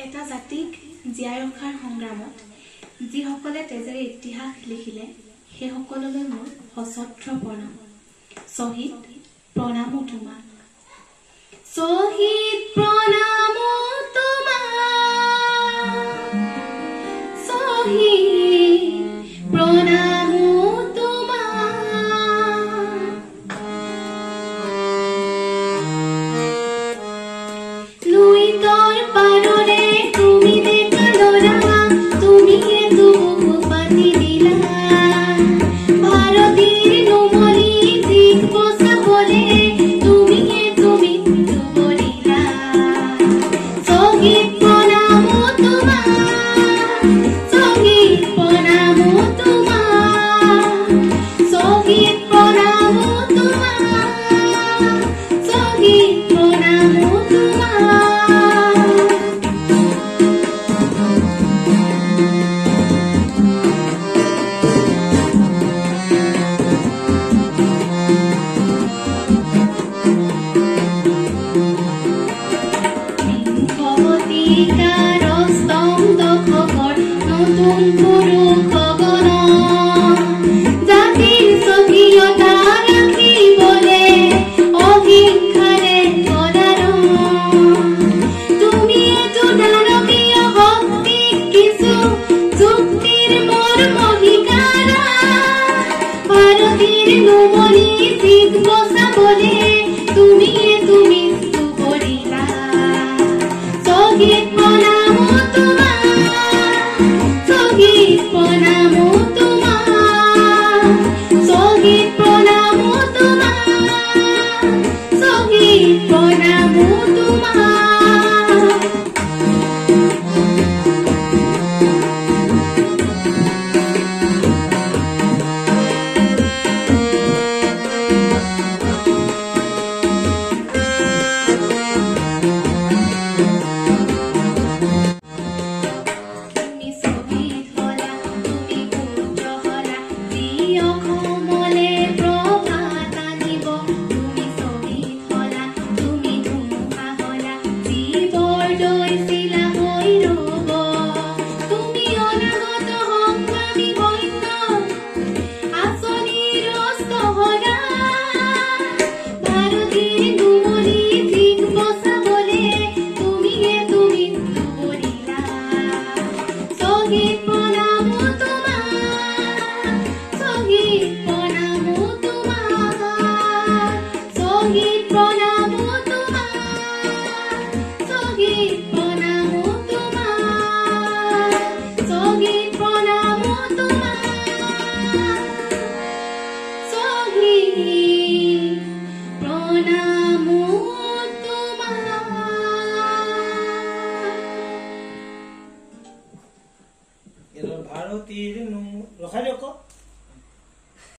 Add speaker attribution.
Speaker 1: এটা জাতিক জীয়াই ৰখাৰ সংগ্ৰামত যিসকলে তেজেৰে ইতিহাস লিখিলে সেই সকললৈ মোৰ সশ্ৰদ্ধ প্ৰণাম। শ্বহীদ প্ৰণামো তোমাক, শ্বহীদ প্ৰণামো তোমাক, শ্বহীদ প্ৰণামো তোমাক। লুইতৰ পাৰৰে তুমি দেখা লৰা, তুমিয়ে দুখ পাতি দিলা। ভাৰতীৰ নুমলী দিশ বচাবলে তুমিয়ে মৃত্যু কৰিলা। শ্বহীদ প্ৰণামো তোমাক, শ্বহীদ প্ৰণামো তোমাক, শ্বহীদ প্ৰণামো তোমাক, শ্বহীদ প্ৰণামো তোমাক। নতুন পুৰুষ গণ জাতিৰ স্বকীয়তা ৰাখিবলে অহিংসাৰে গদাৰণ। তুমিয়েতো দানৱীয় শক্তিক কিছু যুক্তিৰ মৰ্ম শিকালা। ভাৰতীৰ নুমলী চিত বচাবলে তুমিয়েতো মৃত্যু কৰিলা। শ্বহীদ প্ৰণামো তোমাক, শ্বহীদ প্ৰণামো তোমাক, শ্বহীদ প্ৰণামো তোমাক, শ্বহীদ প্ৰণামো তোমাক।
Speaker 2: ভাৰতীৰ ৰখাই দিয়ক।